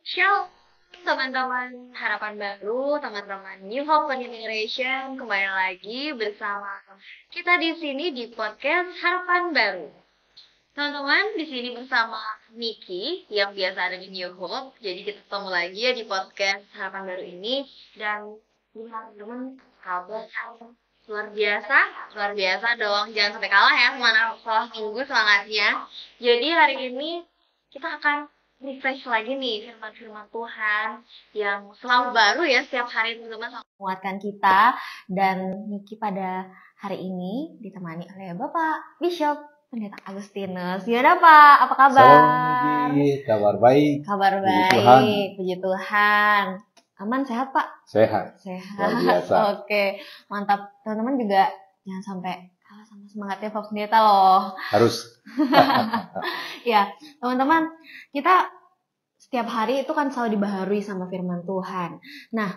Shalom, teman-teman harapan baru, teman-teman New Hope for New Generation, kembali lagi bersama kita di sini di podcast Harapan Baru. Teman-teman, di sini bersama Niki yang biasa ada di New Hope. Jadi kita ketemu lagi ya di podcast Harapan Baru ini. Dan gimana teman-teman, kabar luar biasa dong. Jangan sampai kalah ya, semangat minggu semangatnya. Jadi hari ini kita akan refresh lagi nih firman-firman Tuhan yang selalu baru ya setiap hari teman-teman, menguatkan kita. Dan Niki pada hari ini ditemani oleh Bapak Bishop Pendeta Agustinus. Gimana Pak? Apa kabar? Salam Niki, kabar baik. Kabar Puji baik, puji Tuhan. Aman, sehat Pak? Sehat. Sehat. Luar biasa. Oke, mantap. Teman-teman juga jangan sampai kalah sama semangatnya Pak Pendeta loh. Harus. Ya, teman-teman, kita setiap hari itu kan selalu dibaharui sama firman Tuhan. Nah,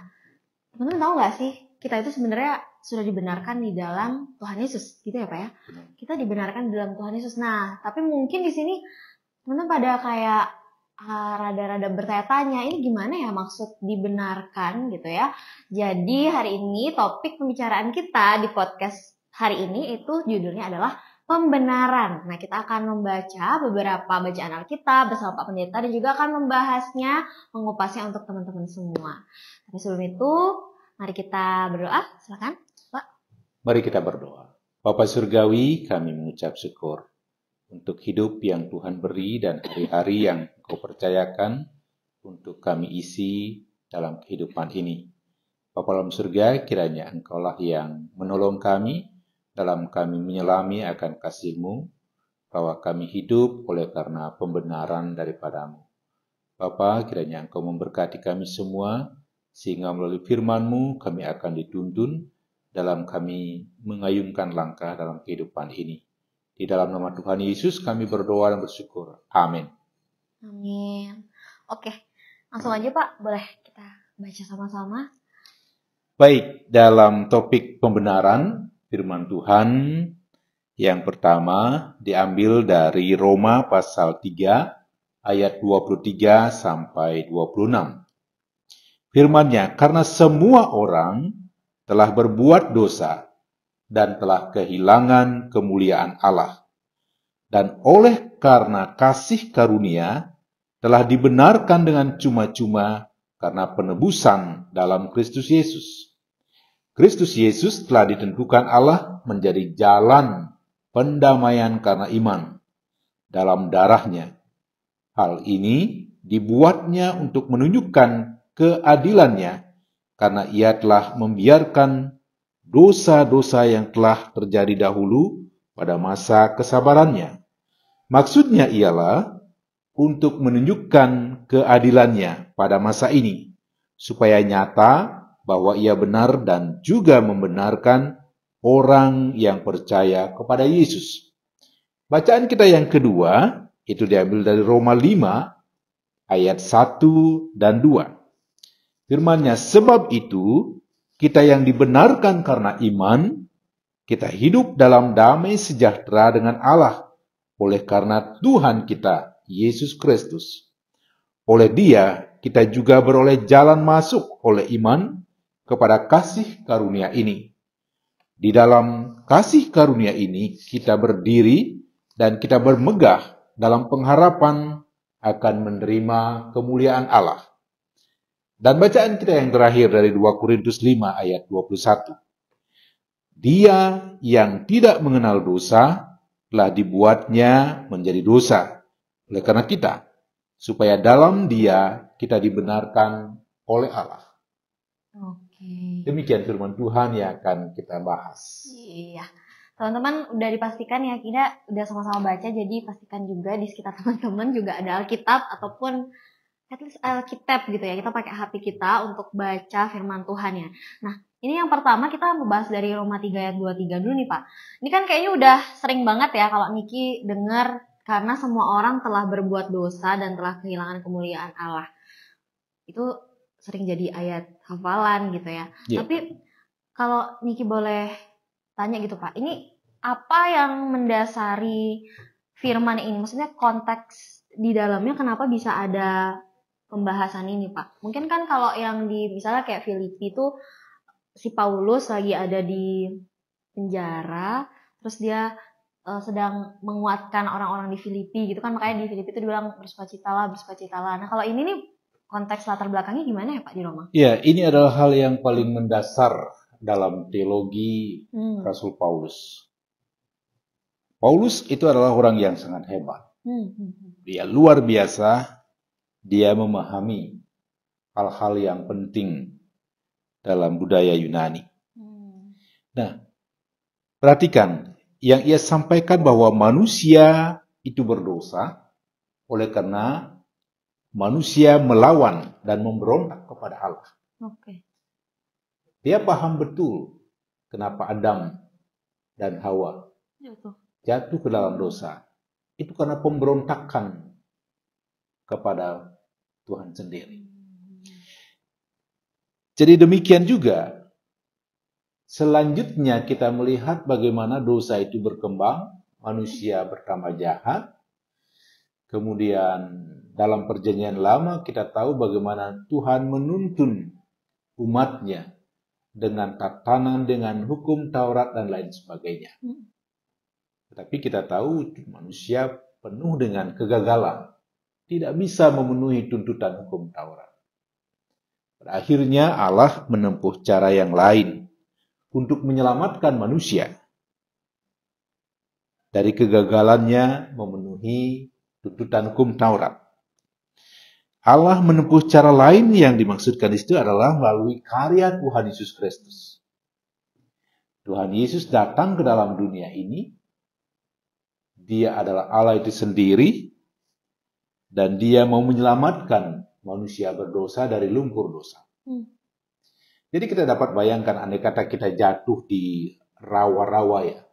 teman-teman tahu nggak sih, kita itu sebenarnya sudah dibenarkan di dalam Tuhan Yesus, gitu ya Pak ya? Kita dibenarkan di dalam Tuhan Yesus. Nah, tapi mungkin di sini teman-teman pada kayak rada-rada bertanya-tanya, ini gimana ya maksud dibenarkan gitu ya? Jadi hari ini topik pembicaraan kita di podcast hari ini itu judulnya adalah pembenaran. Nah, kita akan membaca beberapa bacaan Alkitab bersama Pak Pendeta dan juga akan membahasnya, mengupasnya untuk teman-teman semua. Tapi sebelum itu, mari kita berdoa. Silakan, Pak. Mari kita berdoa. Bapa Surgawi, kami mengucap syukur untuk hidup yang Tuhan beri dan hari-hari yang Kau percayakan untuk kami isi dalam kehidupan ini. Bapa dalam surga, kiranya Engkaulah yang menolong kami dalam kami menyelami akan kasih-Mu, bahwa kami hidup oleh karena pembenaran daripada-Mu. Bapa, kiranya Engkau memberkati kami semua, sehingga melalui firman-Mu kami akan dituntun dalam kami mengayunkan langkah dalam kehidupan ini. Di dalam nama Tuhan Yesus kami berdoa dan bersyukur. Amin. Amin. Oke, langsung aja Pak, boleh kita baca sama-sama. Baik, dalam topik pembenaran, firman Tuhan yang pertama diambil dari Roma pasal 3 ayat 23 sampai 26. Firman-Nya, karena semua orang telah berbuat dosa dan telah kehilangan kemuliaan Allah. Dan oleh karena kasih karunia telah dibenarkan dengan cuma-cuma karena penebusan dalam Kristus Yesus. Kristus Yesus telah ditentukan Allah menjadi jalan pendamaian karena iman dalam darah-Nya. Hal ini dibuatnya untuk menunjukkan keadilan-Nya karena Ia telah membiarkan dosa-dosa yang telah terjadi dahulu pada masa kesabarannya. Maksudnya ialah untuk menunjukkan keadilan-Nya pada masa ini, supaya nyata bahwa Ia benar dan juga membenarkan orang yang percaya kepada Yesus. Bacaan kita yang kedua, itu diambil dari Roma 5, ayat 1 dan 2. Firman-Nya, sebab itu, kita yang dibenarkan karena iman, kita hidup dalam damai sejahtera dengan Allah, oleh karena Tuhan kita, Yesus Kristus. Oleh Dia, kita juga beroleh jalan masuk oleh iman kepada kasih karunia ini. Di dalam kasih karunia ini, kita berdiri dan kita bermegah dalam pengharapan akan menerima kemuliaan Allah. Dan bacaan kita yang terakhir dari 2 Korintus 5 ayat 21. Dia yang tidak mengenal dosa telah dibuatnya menjadi dosa oleh karena kita, supaya dalam Dia kita dibenarkan oleh Allah. Oke. Demikian firman Tuhan yang akan kita bahas. Iya. Teman-teman udah dipastikan ya, kita udah sama-sama baca, jadi pastikan juga di sekitar teman-teman juga ada Alkitab ataupun at least Alkitab gitu ya. Kita pakai HP kita untuk baca firman Tuhan ya. Nah, ini yang pertama kita membahas dari Roma 3 ayat 23 dulu nih Pak. Ini kan kayaknya udah sering banget ya kalau Niki dengar, karena semua orang telah berbuat dosa dan telah kehilangan kemuliaan Allah. Itu sering jadi ayat hafalan gitu ya. Yeah. Tapi kalau Niki boleh tanya gitu Pak, ini apa yang mendasari firman ini? Maksudnya konteks di dalamnya kenapa bisa ada pembahasan ini, Pak? Mungkin kan kalau yang di misalnya kayak Filipi itu si Paulus lagi ada di penjara, terus dia sedang menguatkan orang-orang di Filipi gitu kan, makanya di Filipi itu dibilang bersukacitalah, bersukacitalah. Nah, kalau ini nih konteks latar belakangnya gimana ya Pak di Roma? Ya, ini adalah hal yang paling mendasar dalam teologi Rasul Paulus. Paulus itu adalah orang yang sangat hebat. Dia luar biasa, dia memahami hal-hal yang penting dalam budaya Yunani. Nah, perhatikan, yang ia sampaikan bahwa manusia itu berdosa oleh karena manusia melawan dan memberontak kepada Allah. Dia paham betul kenapa Adam dan Hawa jatuh ke dalam dosa. Itu karena pemberontakan kepada Tuhan sendiri. Jadi demikian juga selanjutnya kita melihat bagaimana dosa itu berkembang, manusia bertambah jahat. Kemudian dalam perjanjian lama kita tahu bagaimana Tuhan menuntun umatnya dengan tatanan, dengan hukum Taurat dan lain sebagainya. Tetapi kita tahu manusia penuh dengan kegagalan, tidak bisa memenuhi tuntutan hukum Taurat. Pada akhirnya Allah menempuh cara yang lain untuk menyelamatkan manusia dari kegagalannya memenuhi tuntutan hukum Taurat. Allah menempuh cara lain yang dimaksudkan di situ adalah melalui karya Tuhan Yesus Kristus. Tuhan Yesus datang ke dalam dunia ini. Dia adalah Allah itu sendiri dan dia mau menyelamatkan manusia berdosa dari lumpur dosa. Jadi kita dapat bayangkan andai kata kita jatuh di rawa-rawa ya.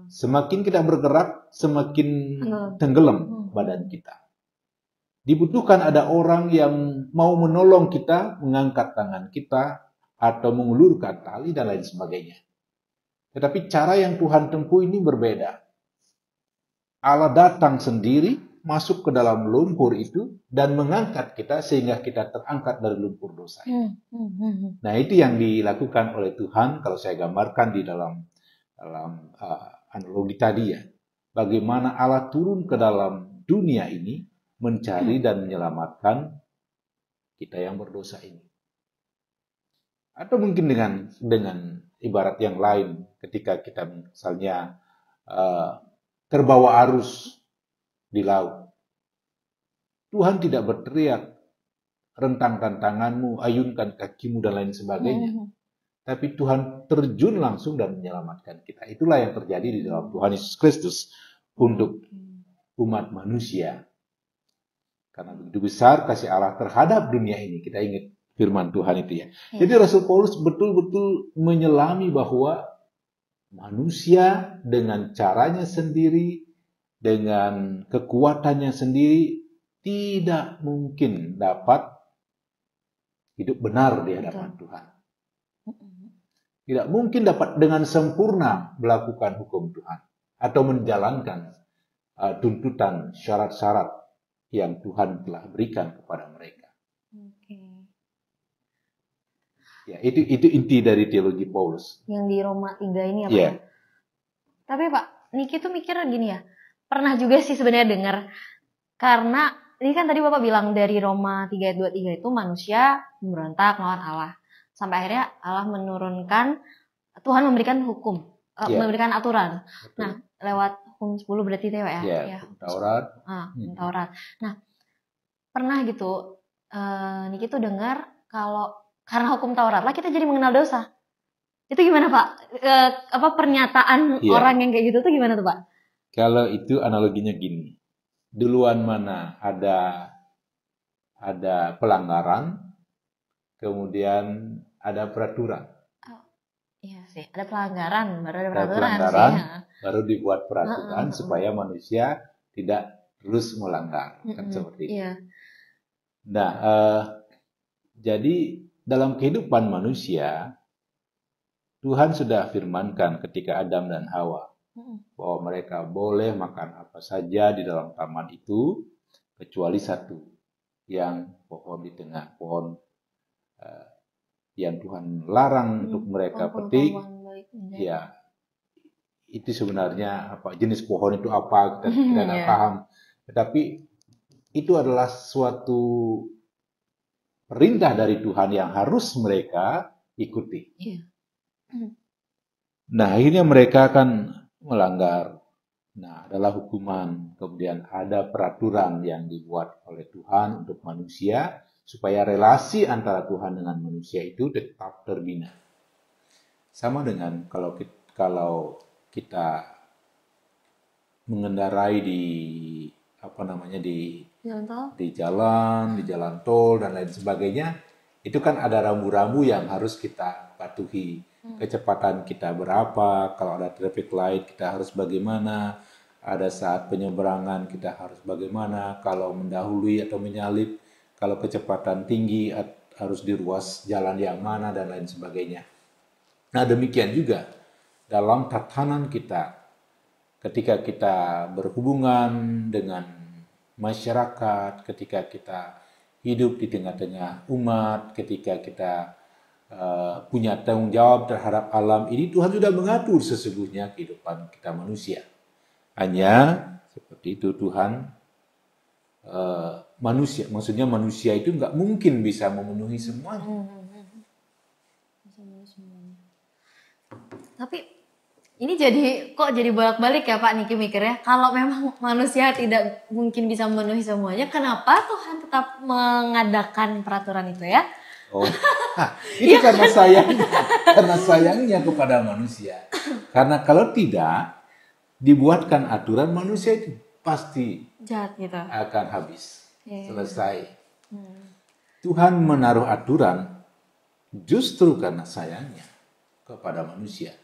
Semakin kita bergerak, semakin tenggelam badan kita. Dibutuhkan ada orang yang mau menolong kita, mengangkat tangan kita, atau mengulurkan tali dan lain sebagainya. Tetapi cara yang Tuhan tempuh ini berbeda. Allah datang sendiri, masuk ke dalam lumpur itu, dan mengangkat kita sehingga kita terangkat dari lumpur dosa. Nah, itu yang dilakukan oleh Tuhan, kalau saya gambarkan di dalam analogi tadi ya. Bagaimana Allah turun ke dalam dunia ini, mencari dan menyelamatkan kita yang berdosa ini. Atau mungkin dengan ibarat yang lain, ketika kita misalnya terbawa arus di laut. Tuhan tidak berteriak, rentangkan tanganmu, ayunkan kakimu, dan lain sebagainya. Tapi Tuhan terjun langsung dan menyelamatkan kita. Itulah yang terjadi di dalam Tuhan Yesus Kristus untuk umat manusia. Karena begitu besar kasih Allah terhadap dunia ini. Kita ingat firman Tuhan itu ya. Jadi Rasul Paulus betul-betul menyelami bahwa manusia dengan caranya sendiri, dengan kekuatannya sendiri, tidak mungkin dapat hidup benar di hadapan Tuhan. Tidak mungkin dapat dengan sempurna melakukan hukum Tuhan. Atau menjalankan tuntutan syarat-syarat yang Tuhan telah berikan kepada mereka. Ya, itu inti dari teologi Paulus. Yang di Roma 3 ini ya Pak. Yeah. Tapi Pak, Niki tuh mikir gini ya. Pernah juga sih sebenarnya dengar. Karena ini kan tadi Bapak bilang dari Roma 3 ayat 23 itu manusia memberontak melawan Allah. Sampai akhirnya Allah menurunkan, Tuhan memberikan hukum, memberikan aturan. Betul. Nah, lewat hukum 10 berarti itu ya? Ya, Taurat. Taurat. Nah, pernah gitu, Niki tuh dengar kalau karena hukum Taurat lah kita jadi mengenal dosa. Itu gimana Pak? Pernyataan orang yang kayak gitu tuh gimana tuh Pak? Kalau itu analoginya gini. Duluan mana ada pelanggaran, kemudian ada peraturan. Iya sih, ada pelanggaran, baru ada peraturan baru dibuat peraturan supaya manusia tidak terus melanggar, kan seperti itu. Iya. Nah, jadi dalam kehidupan manusia, Tuhan sudah firmankan ketika Adam dan Hawa bahwa mereka boleh makan apa saja di dalam taman itu kecuali satu, yang pohon di tengah pohon yang Tuhan larang untuk mereka petik, ya itu sebenarnya apa jenis pohon itu apa kita tidak paham, tetapi itu adalah suatu perintah dari Tuhan yang harus mereka ikuti. Nah, akhirnya mereka akan melanggar. Nah, adalah hukuman. Kemudian ada peraturan yang dibuat oleh Tuhan untuk manusia supaya relasi antara Tuhan dengan manusia itu tetap terbina. Sama dengan kalau kita mengendarai di jalan tol dan lain sebagainya, itu kan ada rambu-rambu yang harus kita patuhi. Kecepatan kita berapa, kalau ada traffic light kita harus bagaimana, ada saat penyeberangan kita harus bagaimana, kalau mendahului atau menyalip, kalau kecepatan tinggi harus di ruas jalan yang mana dan lain sebagainya. Nah, demikian juga dalam tatanan kita ketika kita berhubungan dengan masyarakat, ketika kita hidup di tengah-tengah umat, ketika kita punya tanggung jawab terhadap alam ini, Tuhan sudah mengatur sesungguhnya kehidupan kita manusia. Hanya seperti itu Tuhan maksudnya manusia itu nggak mungkin bisa memenuhi semuanya. Tapi ini jadi bolak-balik ya Pak Niki mikirnya, kalau memang manusia tidak mungkin bisa memenuhi semuanya, kenapa Tuhan tetap mengadakan peraturan itu ya? Oh, itu karena sayangnya kepada manusia. Karena kalau tidak dibuatkan aturan, manusia itu pasti jahat gitu, akan habis, selesai. Tuhan menaruh aturan justru karena sayangnya kepada manusia,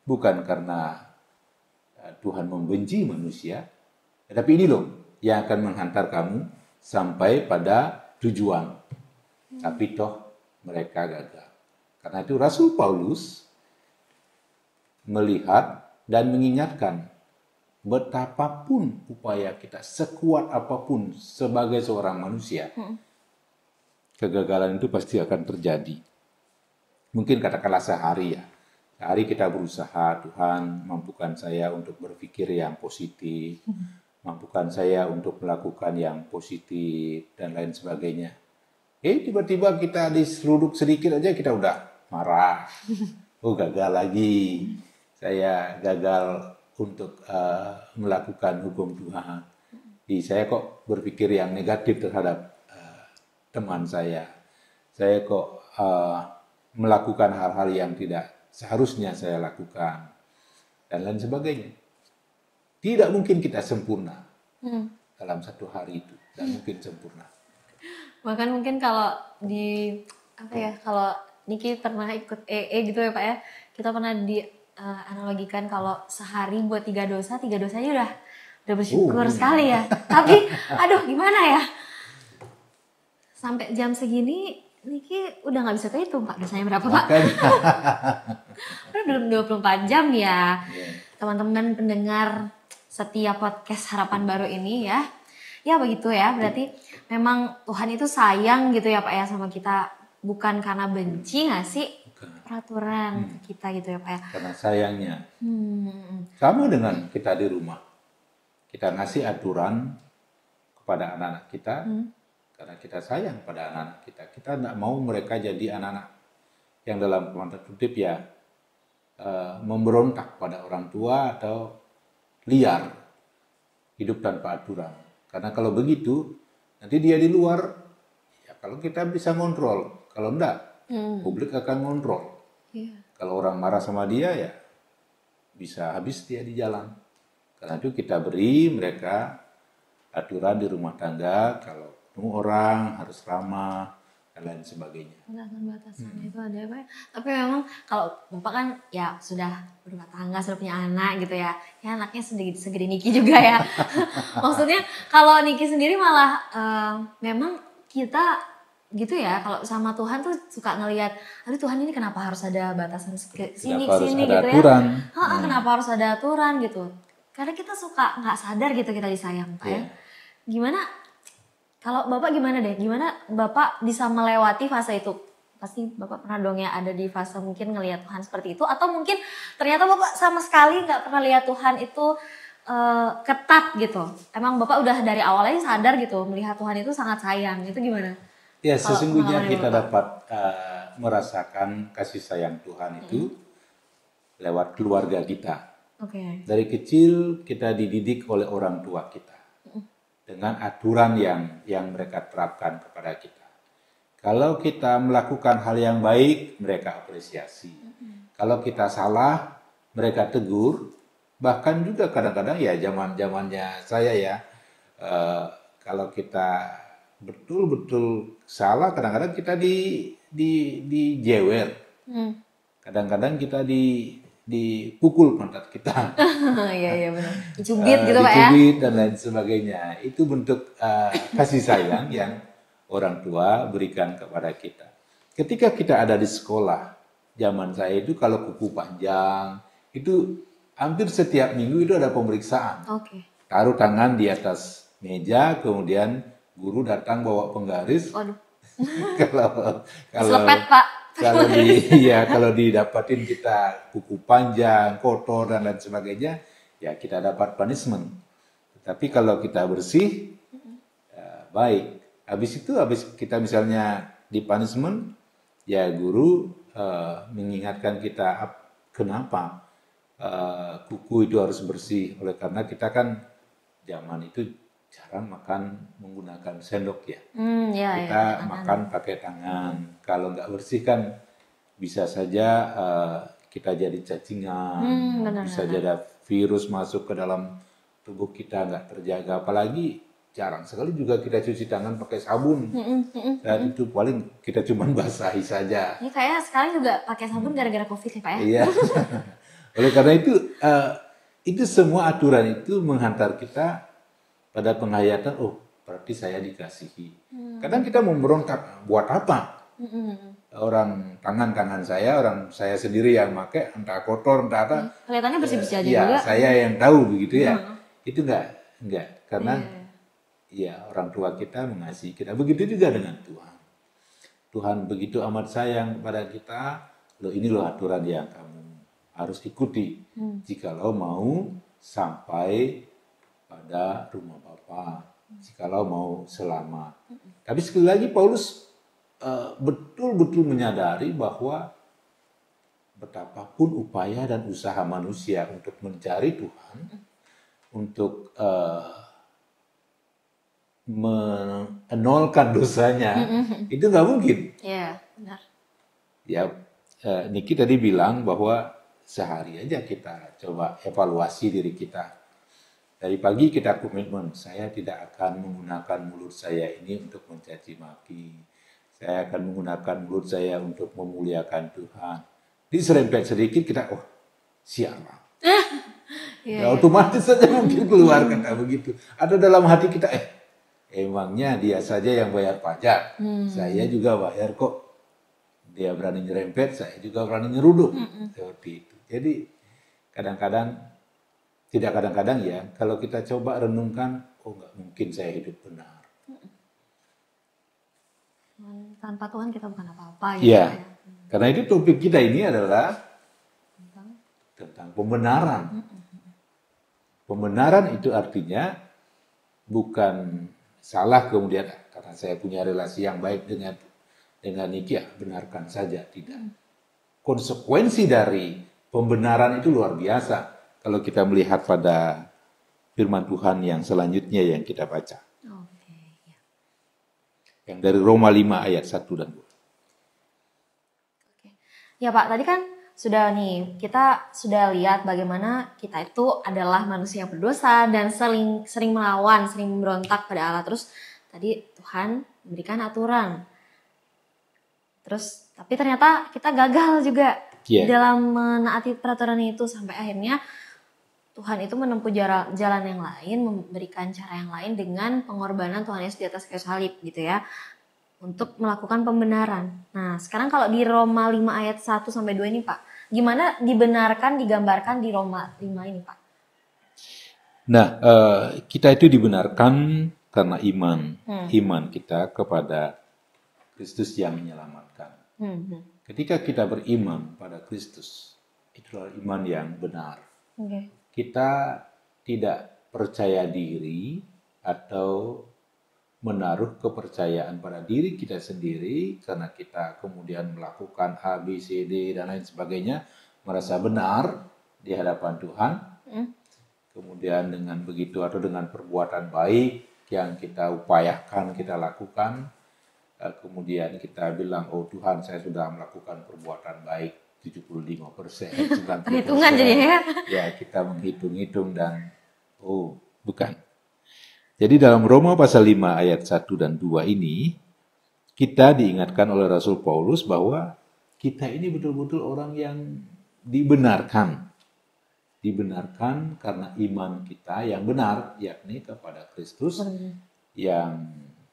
bukan karena Tuhan membenci manusia, tapi ini loh yang akan menghantar kamu sampai pada tujuan. Tapi toh mereka gagal. Karena itu Rasul Paulus melihat dan mengingatkan betapapun upaya kita, sekuat apapun sebagai seorang manusia, kegagalan itu pasti akan terjadi. Mungkin katakanlah sehari kita berusaha, Tuhan mampukan saya untuk berpikir yang positif, mampukan saya untuk melakukan yang positif dan lain sebagainya. Tiba-tiba kita diseruduk sedikit aja kita udah marah. Oh, gagal lagi. Saya gagal untuk melakukan hukum Tuhan. Saya kok berpikir yang negatif terhadap teman saya. Saya kok melakukan hal-hal yang tidak seharusnya saya lakukan. Dan lain sebagainya. Tidak mungkin kita sempurna dalam satu hari itu. Tidak mungkin sempurna. Bahkan mungkin kalau kalau Niki pernah ikut gitu ya Pak ya, kita pernah analogikan kalau sehari buat 3 dosanya udah bersyukur sekali ya. Tapi aduh gimana ya, sampai jam segini Niki udah nggak bisa kehitung Pak dosanya berapa Pak. Udah belum 24 jam ya. Teman-teman pendengar setiap podcast Harapan Baru ini ya. Ya begitu ya, berarti memang Tuhan itu sayang gitu ya Pak ya sama kita, bukan karena benci nggak sih peraturan kita gitu ya Pak ya. Karena sayangnya. Sama dengan kita di rumah, kita ngasih aturan kepada anak-anak kita karena kita sayang pada anak-anak kita. Kita tidak mau mereka jadi anak-anak yang dalam tanda kutip ya memberontak pada orang tua atau liar, hidup tanpa aturan. Karena kalau begitu, nanti dia di luar, ya kalau kita bisa ngontrol. Kalau enggak, publik akan ngontrol. Kalau orang marah sama dia, ya bisa habis dia di jalan. Karena itu kita beri mereka aturan di rumah tangga, kalau ketemu orang harus ramah, dan lain sebagainya. Batasan itu ada ya Pak. Tapi memang kalau Bapak kan ya sudah berumah tangga, sudah punya anak gitu ya. Ya anaknya segede Niki juga ya. Maksudnya kalau Niki sendiri malah memang kita gitu ya, kalau sama Tuhan tuh suka ngelihat, aduh Tuhan ini kenapa harus ada batasan sini gitu aturan. Ya. Kenapa harus ada aturan gitu. Karena kita suka nggak sadar gitu kita disayang Pak ya. Gimana Kalau Bapak gimana deh? Gimana Bapak bisa melewati fase itu? Pasti Bapak pernah dong ya ada di fase mungkin ngelihat Tuhan seperti itu. Atau mungkin ternyata Bapak sama sekali nggak pernah lihat Tuhan itu ketat gitu. Emang Bapak udah dari awalnya sadar gitu melihat Tuhan itu sangat sayang. Itu gimana? Ya, Kalau sesungguhnya pengalaman kita Bapak? dapat merasakan kasih sayang Tuhan itu lewat keluarga kita. Oke. Dari kecil kita dididik oleh orang tua kita dengan aturan yang mereka terapkan kepada kita. Kalau kita melakukan hal yang baik, mereka apresiasi. Kalau kita salah, mereka tegur. Bahkan juga kadang-kadang ya zaman-zamannya saya ya, kalau kita betul-betul salah, kadang-kadang kita dijewer. Kadang-kadang kita dipukul pantat kita. Iya benar. Dicubit gitu Pak ya. Dicubit dan lain sebagainya. Itu bentuk kasih sayang yang orang tua berikan kepada kita. Ketika kita ada di sekolah, zaman saya itu kalau kuku panjang, itu hampir setiap minggu itu ada pemeriksaan. Oke. Taruh tangan di atas meja, kemudian guru datang bawa penggaris. Waduh. kalau Selepet Pak. kalau didapatin kita kuku panjang, kotor dan lain sebagainya, ya kita dapat punishment. Tapi kalau kita bersih, ya baik. Habis kita misalnya di punishment, ya guru mengingatkan kita kenapa kuku itu harus bersih. Oleh karena kita kan zaman itu jarang makan menggunakan sendok ya. Kita makan pakai tangan. Kalau nggak bersih kan bisa saja kita jadi cacingan, bisa jadi virus masuk ke dalam tubuh kita nggak terjaga. Apalagi jarang sekali juga kita cuci tangan pakai sabun. Dan itu paling kita cuma basahi saja. Ini kayaknya sekarang juga pakai sabun gara-gara COVID ya Pak ya. Iya. Oleh karena itu semua aturan itu menghantar kita pada penghayatan, oh berarti saya dikasihi. Kadang kita memberontak, buat apa? Orang tangan saya sendiri yang pakai, entah kotor, entah apa. Kelihatannya bersih-bersih aja ya, juga. Saya yang tahu begitu ya. Itu enggak. Karena ya orang tua kita mengasihi kita. Begitu juga dengan Tuhan. Tuhan begitu amat sayang kepada kita, ini loh aturan yang kamu harus ikuti. Jikalau mau sampai pada rumah Bapa, jikalau mau selamat. Tapi sekali lagi Paulus betul-betul menyadari bahwa betapapun upaya dan usaha manusia untuk mencari Tuhan, untuk menolkan dosanya, itu nggak mungkin. Iya, benar. Ya, Niki tadi bilang bahwa sehari aja kita coba evaluasi diri kita. Dari pagi kita komitmen, saya tidak akan menggunakan mulut saya ini untuk mencaci maki. Saya akan menggunakan mulut saya untuk memuliakan Tuhan. Diserempet sedikit kita, sialan. Ya, otomatis saja mungkin keluar kata begitu. Atau dalam hati kita, emangnya dia saja yang bayar pajak. Saya juga bayar kok. Dia berani nyerempet, saya juga berani nyeruduk. Seperti itu. Jadi kadang-kadang ya, kalau kita coba renungkan, nggak mungkin saya hidup benar. Tanpa Tuhan kita bukan apa-apa. Gitu ya. Karena itu topik kita ini adalah tentang pembenaran. Pembenaran itu artinya bukan salah kemudian karena saya punya relasi yang baik dengan Niki, benarkan saja, tidak. Konsekuensi dari pembenaran itu luar biasa. Kalau kita melihat pada firman Tuhan yang selanjutnya yang kita baca. Yang dari Roma 5 ayat 1 dan 2. Ya Pak, tadi kan kita sudah lihat bagaimana kita itu adalah manusia yang berdosa dan sering melawan, sering memberontak pada Allah. Terus tadi Tuhan memberikan aturan. Terus tapi ternyata kita gagal juga dalam menaati peraturan itu sampai akhirnya Tuhan itu menempuh jalan yang lain, memberikan cara yang lain dengan pengorbanan Tuhan Yesus di atas kayu salib gitu ya. Untuk melakukan pembenaran. Nah, sekarang kalau di Roma 5 ayat 1 sampai 2 ini, Pak, gimana digambarkan di Roma 5 ini, Pak? Nah, kita itu dibenarkan karena iman kita kepada Kristus yang menyelamatkan. Ketika kita beriman pada Kristus, itulah iman yang benar. Kita tidak percaya diri atau menaruh kepercayaan pada diri kita sendiri karena kita kemudian melakukan A, B, C, D, dan lain sebagainya, merasa benar di hadapan Tuhan. Kemudian dengan begitu atau dengan perbuatan baik yang kita upayakan, kita lakukan, kemudian kita bilang, oh Tuhan, saya sudah melakukan perbuatan baik 75%, 90%. Perhitungan jadinya. Ya, kita menghitung-hitung dan bukan. Jadi dalam Roma pasal 5 ayat 1 dan 2 ini, kita diingatkan oleh Rasul Paulus bahwa kita ini betul-betul orang yang dibenarkan. Dibenarkan karena iman kita yang benar, yakni kepada Kristus, yang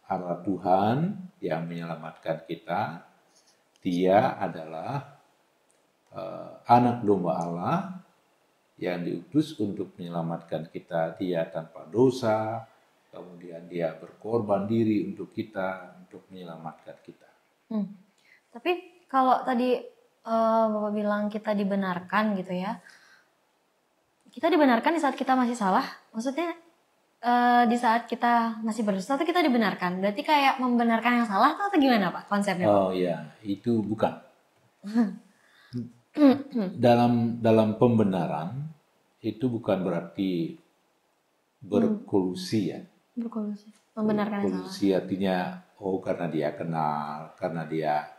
adalah Tuhan yang menyelamatkan kita. Dia adalah anak domba Allah yang diutus untuk menyelamatkan kita. Dia tanpa dosa, kemudian dia berkorban diri untuk kita, untuk menyelamatkan kita. Tapi kalau tadi Bapak bilang kita dibenarkan gitu ya, kita dibenarkan di saat kita masih salah, maksudnya di saat kita masih berdosa itu kita dibenarkan, berarti kayak membenarkan yang salah atau gimana Pak konsepnya? Oh iya, itu bukan. Dalam pembenaran itu bukan berarti berkolusi ya. Berkolusi, membenarkan yang salah. Berkolusi artinya karena dia kenal, karena dia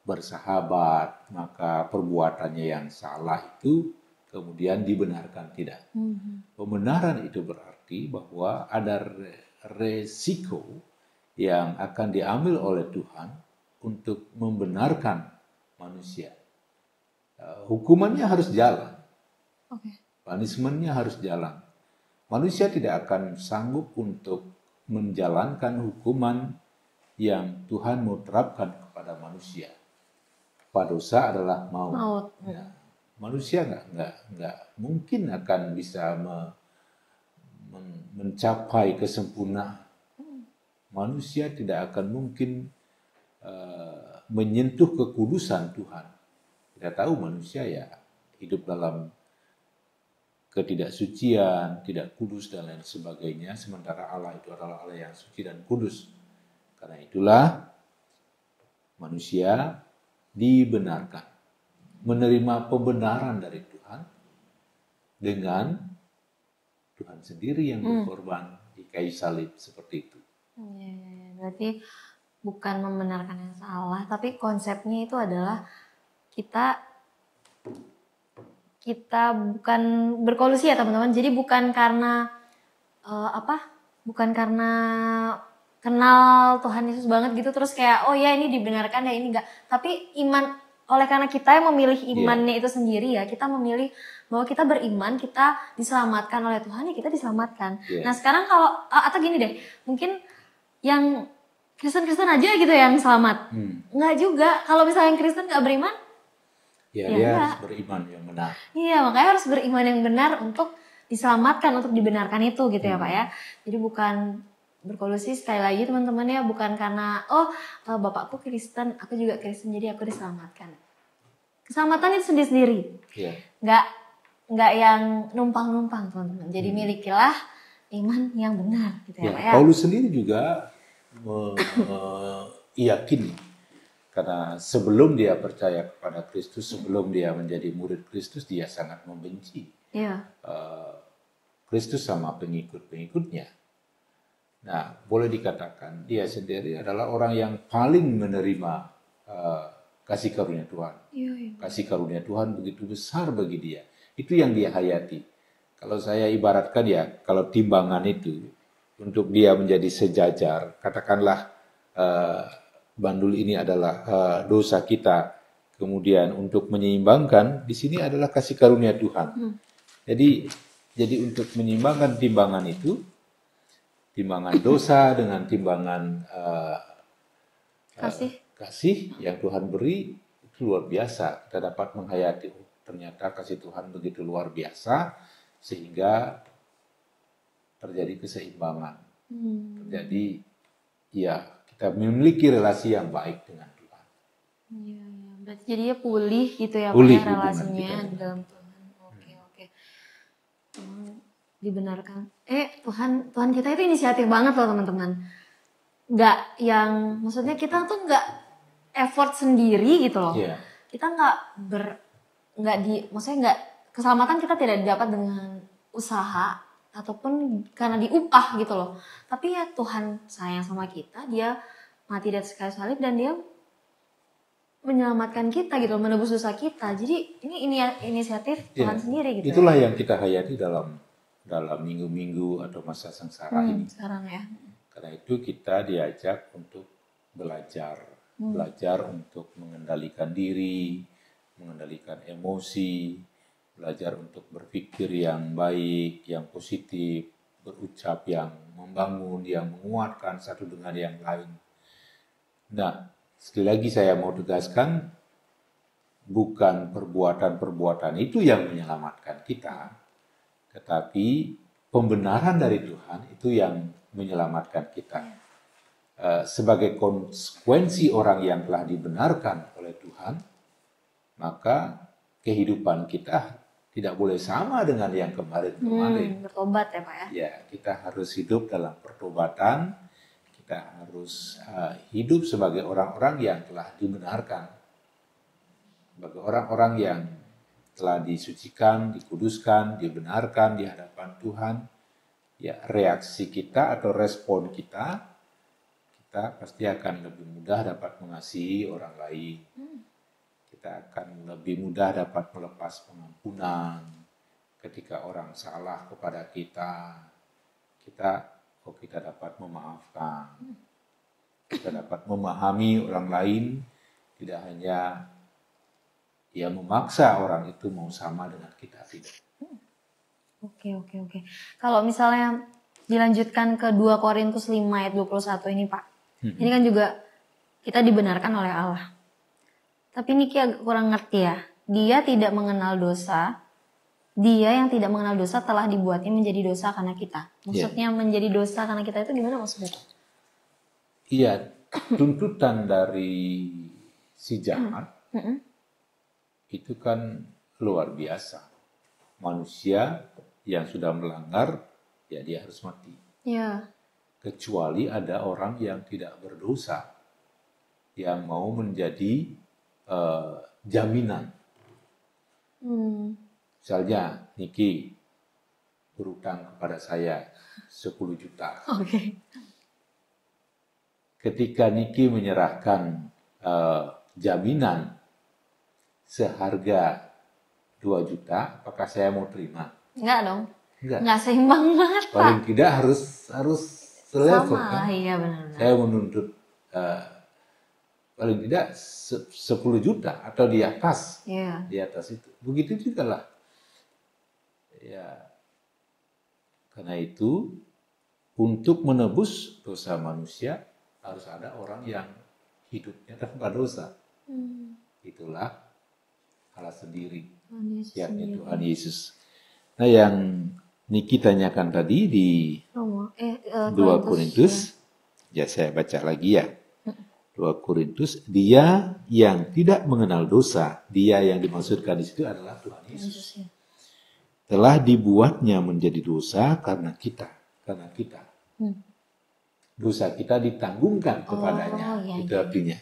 bersahabat, maka perbuatannya yang salah itu kemudian dibenarkan, tidak. Pembenaran itu berarti bahwa ada resiko yang akan diambil oleh Tuhan untuk membenarkan manusia. Hukumannya harus jalan. Punishment-nya harus jalan. Manusia tidak akan sanggup untuk menjalankan hukuman yang Tuhan mau terapkan kepada manusia. Dosa adalah maut. Ya. Manusia nggak mungkin akan bisa mencapai kesempurnaan. Manusia tidak akan mungkin menyentuh kekudusan Tuhan. Kita tahu manusia ya hidup dalam ketidaksucian, tidak kudus dan lain sebagainya. Sementara Allah itu adalah Allah yang suci dan kudus. Karena itulah manusia dibenarkan, menerima pembenaran dari Tuhan dengan Tuhan sendiri yang berkorban di kayu salib seperti itu. Berarti bukan membenarkan yang salah, tapi konsepnya itu adalah kita bukan berkolusi ya teman-teman. Jadi bukan karena bukan karena kenal Tuhan Yesus banget gitu terus kayak oh ya ini dibenarkan ya ini enggak. Tapi iman oleh karena kita yang memilih imannya itu sendiri ya, kita memilih bahwa kita beriman, kita diselamatkan oleh Tuhan ya kita diselamatkan. Nah sekarang kalau atau gini deh, mungkin yang Kristen-Kristen aja gitu yang selamat, nggak juga. Kalau misalnya yang Kristen nggak beriman, dia harus beriman yang benar. Iya makanya harus beriman yang benar untuk diselamatkan, untuk dibenarkan itu gitu ya Pak ya. Jadi bukan berkolusi sekali lagi teman-teman ya, bukan karena bapakku Kristen, aku juga Kristen jadi aku diselamatkan. Keselamatan itu sendiri-sendiri. Nggak yang numpang-numpang teman-teman. Jadi milikilah iman yang benar gitu ya Pak ya. Paulus sendiri juga meyakini karena sebelum dia percaya kepada Kristus, sebelum dia menjadi murid Kristus, dia sangat membenci Kristus sama pengikut-pengikutnya. Nah, boleh dikatakan dia sendiri adalah orang yang paling menerima kasih karunia Tuhan. Kasih karunia Tuhan begitu besar bagi dia. Itu yang dia hayati. Kalau saya ibaratkan ya, kalau timbangan itu untuk dia menjadi sejajar, katakanlah bandul ini adalah dosa kita. Kemudian untuk menyeimbangkan, di sini adalah kasih karunia Tuhan. Jadi untuk menyeimbangkan timbangan itu, timbangan dosa dengan timbangan kasih yang Tuhan beri itu luar biasa. Kita dapat menghayati ternyata kasih Tuhan begitu luar biasa sehingga terjadi keseimbangan. Jadi ya kita memiliki relasi yang baik dengan Tuhan. Iya, iya. Berarti jadinya pulih gitu ya Pulih Pak ya, hubungan relasinya kita. di dalam Tuhan. Oke, oke. Dibenarkan. Tuhan kita itu inisiatif banget loh teman-teman. Nggak yang, maksudnya kita tuh nggak effort sendiri gitu loh. Iya. Kita maksudnya nggak, keselamatan kita tidak didapat dengan usaha ataupun karena diupah gitu loh. Tapi ya Tuhan sayang sama kita, dia mati di atas kayu salib dan dia menyelamatkan kita gitu, menebus dosa kita. Jadi ini inisiatif Tuhan sendiri gitu. Itulah yang kita hayati dalam minggu-minggu atau masa sengsara ini. Sekarang ya. Karena itu kita diajak untuk belajar untuk mengendalikan diri, mengendalikan emosi, belajar untuk berpikir yang baik, yang positif, berucap yang membangun, yang menguatkan satu dengan yang lain. Nah, sekali lagi saya mau tegaskan, bukan perbuatan-perbuatan itu yang menyelamatkan kita, tetapi pembenaran dari Tuhan itu yang menyelamatkan kita. Sebagai konsekuensi orang yang telah dibenarkan oleh Tuhan, maka kehidupan kita tidak boleh sama dengan yang kemarin-kemarin. Bertobat ya Pak ya? Ya, kita harus hidup dalam pertobatan, kita harus hidup sebagai orang-orang yang telah dibenarkan, sebagai orang-orang yang telah disucikan, dikuduskan, dibenarkan di hadapan Tuhan. Ya, reaksi kita atau respon kita pasti akan lebih mudah dapat mengasihi orang lain. Kita akan lebih mudah dapat melepas pengampunan ketika orang salah kepada kita. Kita dapat memaafkan. Kita dapat memahami orang lain, tidak hanya ya memaksa orang itu mau sama dengan kita, tidak. Oke. Kalau misalnya dilanjutkan ke 2 Korintus 5 ayat 21 ini Pak. Ini kan juga kita dibenarkan oleh Allah. Tapi Niki agak kurang ngerti ya. Dia tidak mengenal dosa. Dia yang tidak mengenal dosa telah dibuatnya menjadi dosa karena kita. Maksudnya menjadi dosa karena kita itu gimana maksudnya? Iya, tuntutan dari si jahat itu kan luar biasa. Manusia yang sudah melanggar, ya dia harus mati. Iya. Kecuali ada orang yang tidak berdosa, yang mau menjadi jaminan. Misalnya, Niki berutang kepada saya 10 juta. Oke. Ketika Niki menyerahkan jaminan seharga 2 juta, apakah saya mau terima? Enggak dong. Enggak seimbang banget Pak. Paling tidak harus selevel kan? Iya benar. Saya menuntut paling tidak 10 juta atau di atas. Iya. Di atas itu. Begitu juga lah. Ya. Karena itu untuk menebus dosa manusia harus ada orang yang hidupnya tanpa dosa. Itulah Allah sendiri, yakni Tuhan Yesus. Nah, yang Niki tanyakan tadi di 2 Korintus, ya saya baca lagi ya. 2 Korintus, dia yang tidak mengenal dosa, dia yang dimaksudkan di situ adalah Tuhan Yesus. Telah dibuatnya menjadi dosa karena kita. Dosa kita ditanggungkan kepadanya, itu artinya.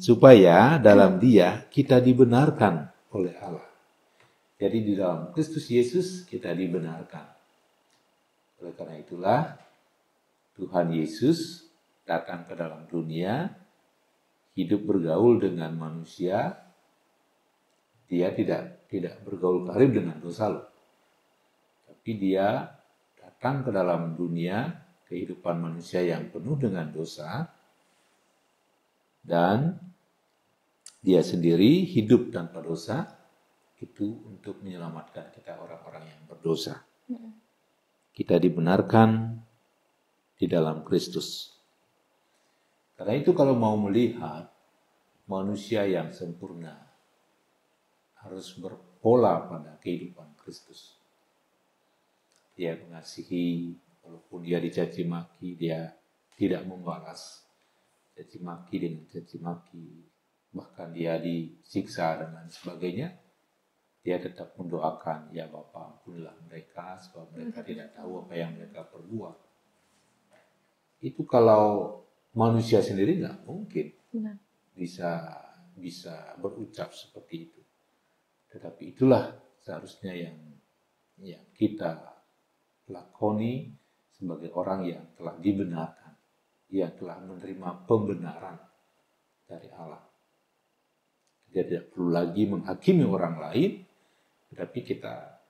Supaya dalam dia kita dibenarkan oleh Allah. Jadi di dalam Kristus Yesus kita dibenarkan. Oleh karena itulah Tuhan Yesus datang ke dalam dunia, hidup bergaul dengan manusia. Dia tidak bergaul karib dengan dosa loh. Tapi dia datang ke dalam dunia kehidupan manusia yang penuh dengan dosa. Dan dia sendiri hidup tanpa dosa, itu untuk menyelamatkan kita orang-orang yang berdosa. Kita dibenarkan di dalam Kristus. Karena itu kalau mau melihat manusia yang sempurna, harus berpola pada kehidupan Kristus. dia mengasihi, walaupun dia dicaci maki, dia tidak membalas caci maki dengan caci maki, bahkan dia disiksa dan lain sebagainya, dia tetap mendoakan, ya Bapa ampunilah mereka, sebab mereka tidak tahu apa yang mereka perbuat. Itu kalau manusia sendiri nggak mungkin bisa berucap seperti itu. Tetapi itulah seharusnya yang kita lakoni sebagai orang yang telah dibenarkan, yang telah menerima pembenaran dari Allah. Dia tidak perlu lagi menghakimi orang lain, tetapi kita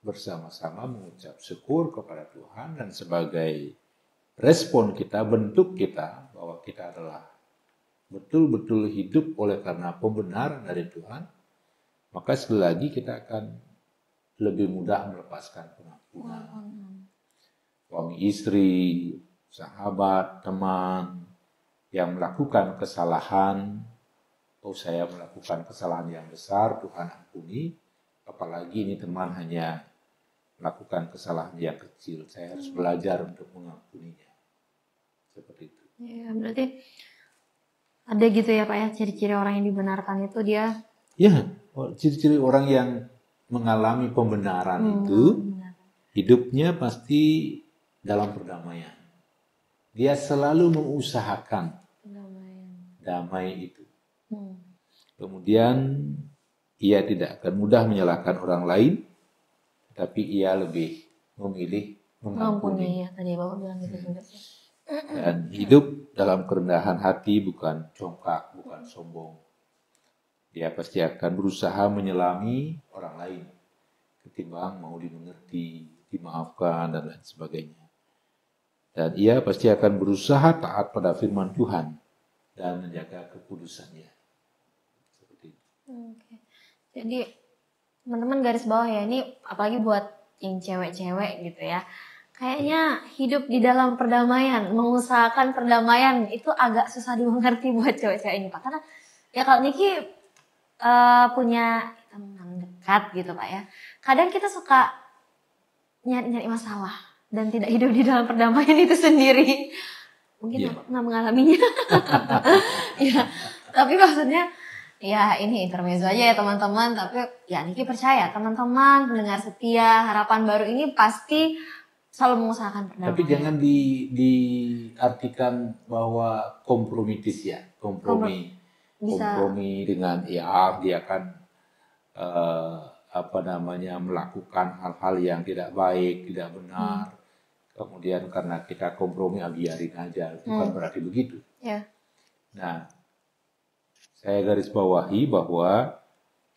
bersama-sama mengucap syukur kepada Tuhan, dan sebagai respon kita, bentuk kita bahwa kita adalah betul-betul hidup oleh karena pembenaran dari Tuhan, maka sekali lagi kita akan lebih mudah melepaskan pengampunan. Suami istri, sahabat, teman yang melakukan kesalahan, saya melakukan kesalahan yang besar, Tuhan ampuni. Apalagi ini teman hanya melakukan kesalahan yang kecil, saya harus belajar untuk mengampuninya. Seperti itu. Ya, berarti ada gitu ya Pak ya, ciri-ciri orang yang dibenarkan itu dia? Ya, ciri-ciri orang yang mengalami pembenaran itu, hidupnya pasti dalam perdamaian. Dia selalu mengusahakan damai itu. Kemudian ia tidak akan mudah menyalahkan orang lain, tapi ia lebih memilih mengampuni. Ya, tadi Bapak bilang gitu juga. Dan hidup dalam kerendahan hati, bukan congkak, bukan sombong. Dia pasti akan berusaha menyelami orang lain ketimbang mau dimengerti, dimaafkan, dan lain sebagainya. Dan ia pasti akan berusaha taat pada firman Tuhan dan menjaga kekudusannya. Seperti itu. Oke. Jadi teman-teman garis bawah ya, ini apalagi buat yang cewek-cewek gitu ya. Kayaknya hidup di dalam perdamaian, mengusahakan perdamaian itu agak susah dimengerti buat cewek-cewek ini Pak. Karena ya kalau Niki punya teman dekat gitu Pak ya. Kadang kita suka nyari masalah dan tidak hidup di dalam perdamaian itu sendiri. Mungkin Bapak pernah mengalaminya. Ya, tapi maksudnya ya ini intermezzo aja ya teman-teman. Tapi ya Niki percaya teman-teman pendengar setia Harapan Baru ini pasti selalu mengusahakan perdamaian. Tapi jangan diartikan bahwa kompromitis ya, kompromi dengan ya dia akan melakukan hal-hal yang tidak baik, tidak benar. Kemudian karena kita kompromi, biarin aja, bukan berarti begitu. Yeah. Nah, saya garis bawahi bahwa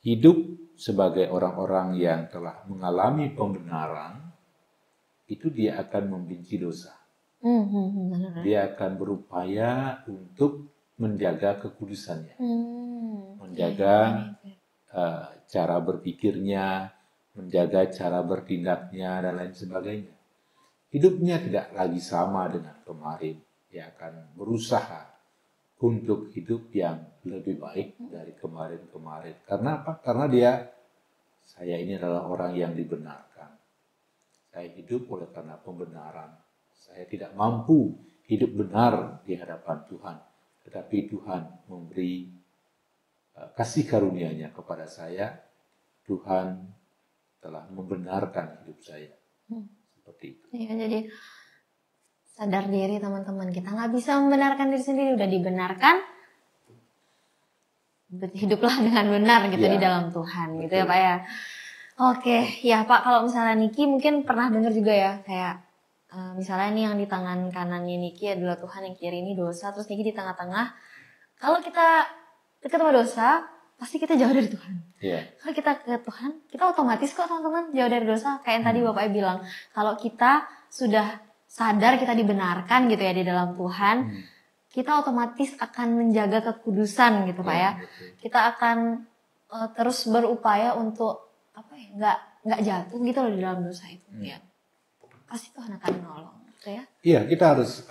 hidup sebagai orang-orang yang telah mengalami pembenaran itu dia akan membenci dosa. Dia akan berupaya untuk menjaga kekudusannya, menjaga cara berpikirnya, menjaga cara bertindaknya, dan lain sebagainya. Hidupnya tidak lagi sama dengan kemarin. Dia akan berusaha untuk hidup yang lebih baik dari kemarin-kemarin. Karena apa? Karena saya ini adalah orang yang dibenarkan. Saya hidup oleh karena pembenaran. Saya tidak mampu hidup benar di hadapan Tuhan. Tetapi Tuhan memberi kasih karunia-Nya kepada saya. Tuhan telah membenarkan hidup saya. Seperti itu. Ya, jadi sadar diri teman-teman. Kita nggak bisa membenarkan diri sendiri. Udah dibenarkan. Hiduplah dengan benar gitu di dalam Tuhan. Betul. Gitu ya Pak ya. Oke, ya Pak, kalau misalnya Niki mungkin pernah dengar juga ya, kayak misalnya nih yang di tangan kanannya Niki adalah Tuhan, yang kiri ini dosa, terus Niki di tengah-tengah. Kalau kita dekat sama dosa, pasti kita jauh dari Tuhan. Yeah. Kalau kita ke Tuhan, kita otomatis kok teman-teman jauh dari dosa. Kayak yang tadi Bapak bilang, kalau kita sudah sadar kita dibenarkan gitu ya di dalam Tuhan, kita otomatis akan menjaga kekudusan gitu Pak ya. Betul. Kita akan terus berupaya untuk nggak jatuh gitu loh di dalam dosa itu ya. Pasti Tuhan akan menolong gitu ya. Iya, kita harus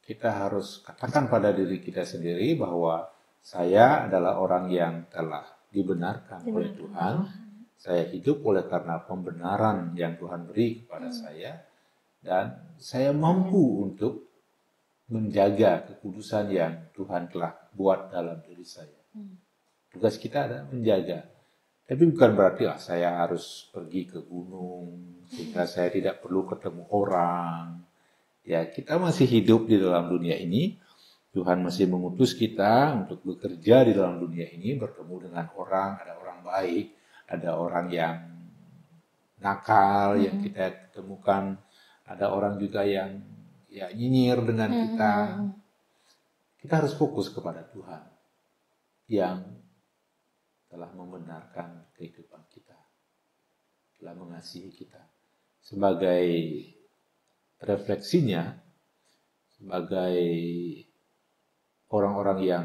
kita harus katakan pada diri kita sendiri bahwa saya adalah orang yang telah dibenarkan oleh Tuhan. Saya hidup oleh karena pembenaran yang Tuhan beri kepada saya, dan saya mampu untuk menjaga kekudusan yang Tuhan telah buat dalam diri saya. Tugas kita adalah menjaga. Tapi bukan berarti saya harus pergi ke gunung sehingga saya tidak perlu ketemu orang. Ya, kita masih hidup di dalam dunia ini. Tuhan masih mengutus kita untuk bekerja di dalam dunia ini, bertemu dengan orang, ada orang baik, ada orang yang nakal yang kita temukan, ada orang juga yang ya nyinyir dengan kita. Kita harus fokus kepada Tuhan yang telah membenarkan kehidupan kita, telah mengasihi kita. Sebagai refleksinya, sebagai orang-orang yang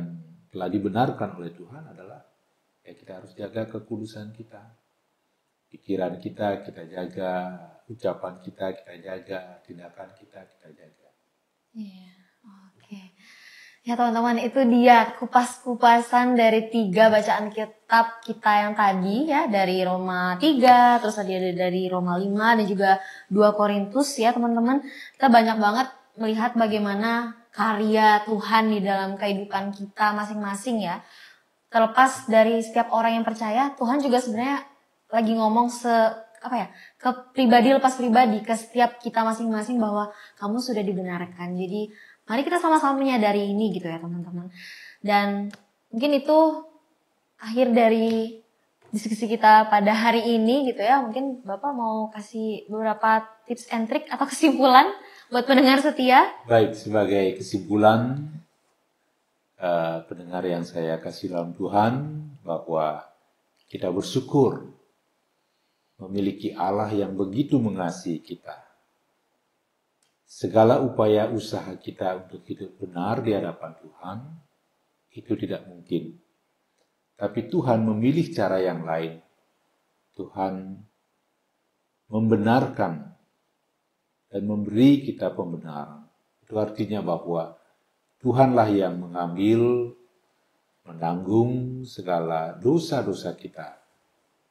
telah dibenarkan oleh Tuhan adalah ya kita harus jaga kekudusan kita. Pikiran kita jaga, ucapan kita jaga, tindakan kita jaga. Iya, oke. Ya teman-teman, itu dia kupas-kupasan dari 3 bacaan kitab kita yang tadi ya, dari Roma 3, terus tadi ada dari Roma 5 dan juga 2 Korintus ya teman-teman. Kita banyak banget melihat bagaimana karya Tuhan di dalam kehidupan kita masing-masing ya. Terlepas dari setiap orang yang percaya, Tuhan juga sebenarnya lagi ngomong ke pribadi lepas pribadi, ke setiap kita masing-masing bahwa kamu sudah dibenarkan. Jadi mari kita sama-sama menyadari ini gitu ya teman-teman. Dan mungkin itu akhir dari diskusi kita pada hari ini gitu ya. Mungkin Bapak mau kasih beberapa tips and trick atau kesimpulan buat pendengar setia. Baik, sebagai kesimpulan pendengar yang saya kasih dalam Tuhan, bahwa kita bersyukur memiliki Allah yang begitu mengasihi kita. Segala upaya usaha kita untuk hidup benar di hadapan Tuhan itu tidak mungkin. Tapi Tuhan memilih cara yang lain. Tuhan membenarkan dan memberi kita pembenaran. Itu artinya bahwa Tuhanlah yang menanggung segala dosa-dosa kita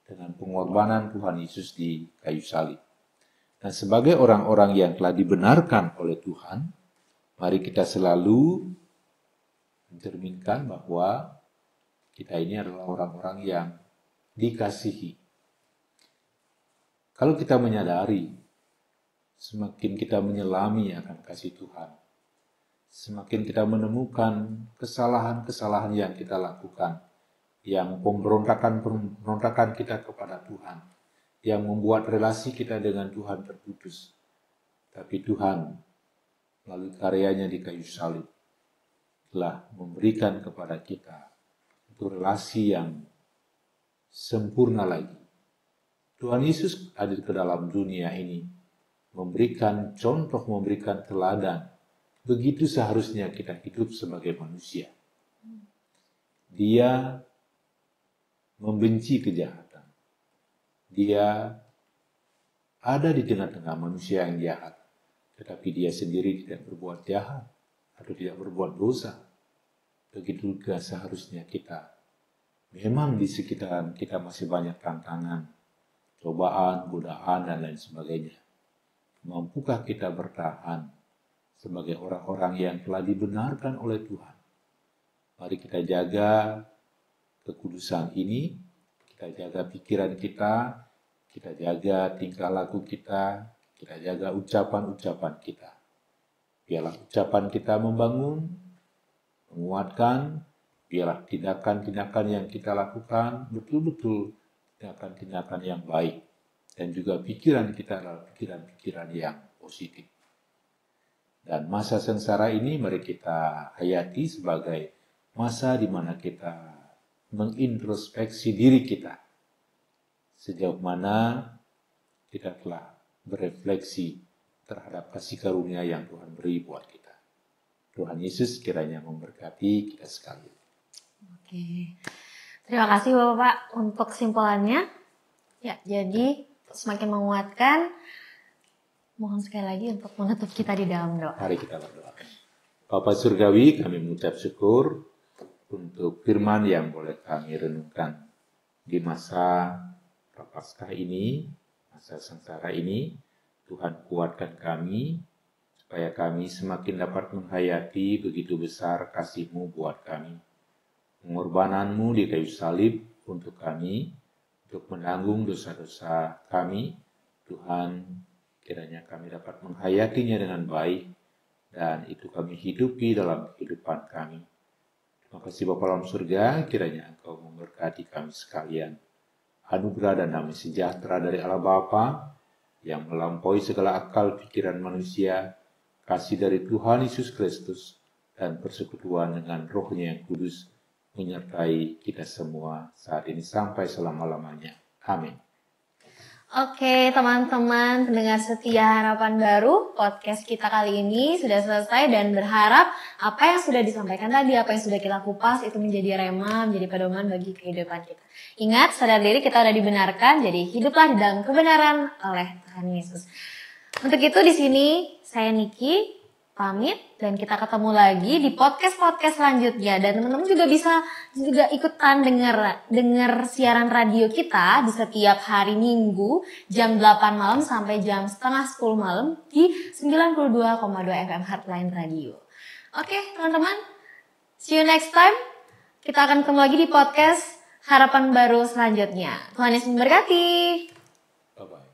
dengan pengorbanan Tuhan Yesus di kayu salib. Dan sebagai orang-orang yang telah dibenarkan oleh Tuhan, mari kita selalu mencerminkan bahwa kita ini adalah orang-orang yang dikasihi. Kalau kita menyadari, semakin kita menyelami akan kasih Tuhan, semakin kita menemukan kesalahan-kesalahan yang kita lakukan, yang pemberontakan kita kepada Tuhan, yang membuat relasi kita dengan Tuhan terputus. Tapi Tuhan melalui karyanya di kayu salib telah memberikan kepada kita itu relasi yang sempurna lagi. Tuhan Yesus hadir ke dalam dunia ini, memberikan contoh, memberikan teladan. Begitu seharusnya kita hidup sebagai manusia. Dia membenci kejahatan. Dia ada di tengah-tengah manusia yang jahat, tetapi dia sendiri tidak berbuat jahat atau tidak berbuat dosa. Begitu juga seharusnya kita. Memang di sekitaran kita masih banyak tantangan, cobaan, godaan, dan lain sebagainya. Mampukah kita bertahan sebagai orang-orang yang telah dibenarkan oleh Tuhan? Mari kita jaga kekudusan ini, kita jaga pikiran kita jaga tingkah laku kita jaga ucapan-ucapan kita. Biarlah ucapan kita membangun, menguatkan, biarlah tindakan-tindakan yang kita lakukan betul-betul tindakan-tindakan yang baik. Dan juga pikiran kita adalah pikiran-pikiran yang positif. Dan masa sengsara ini mari kita hayati sebagai masa di mana kita mengintrospeksi diri kita. Sejauh mana kita telah berefleksi terhadap kasih karunia yang Tuhan beri buat kita. Tuhan Yesus kiranya memberkati kita sekalian. Oke. Terima kasih Bapak untuk kesimpulannya. Ya, jadi semakin menguatkan. Mohon sekali lagi untuk menutup kita di dalam doa. Mari kita berdoa. Bapa Surgawi, kami mengucap syukur untuk firman yang boleh kami renungkan di masa Prapaskah ini, masa sengsara ini, Tuhan kuatkan kami, supaya kami semakin dapat menghayati begitu besar kasih-Mu buat kami. Pengorbanan-Mu di kayu salib untuk kami, untuk menanggung dosa-dosa kami, Tuhan, kiranya kami dapat menghayatinya dengan baik, dan itu kami hidupi dalam kehidupan kami. Terima kasih Bapa dalam surga, kiranya Engkau memberkati kami sekalian. Anugerah dan damai sejahtera dari Allah Bapa yang melampaui segala akal pikiran manusia, kasih dari Tuhan Yesus Kristus, dan persekutuan dengan Roh-Nya yang kudus menyertai kita semua saat ini sampai selama-lamanya. Amin. Oke, teman-teman pendengar setia Harapan Baru, podcast kita kali ini sudah selesai dan berharap apa yang sudah disampaikan tadi, apa yang sudah kita kupas itu menjadi rema, menjadi pedoman bagi kehidupan kita. Ingat, sadar diri kita sudah dibenarkan, jadi hiduplah di dalam kebenaran oleh Tuhan Yesus. Untuk itu di sini saya Niki pamit dan kita ketemu lagi di podcast selanjutnya, dan teman-teman juga bisa ikutan dengar siaran radio kita di setiap hari Minggu jam 8 malam sampai jam setengah 10 malam di 92,2 FM Heartline Radio. Oke, teman-teman, see you next time. Kita akan ketemu lagi di podcast Harapan Baru selanjutnya. Tuhan Yesus memberkati. Bye-bye.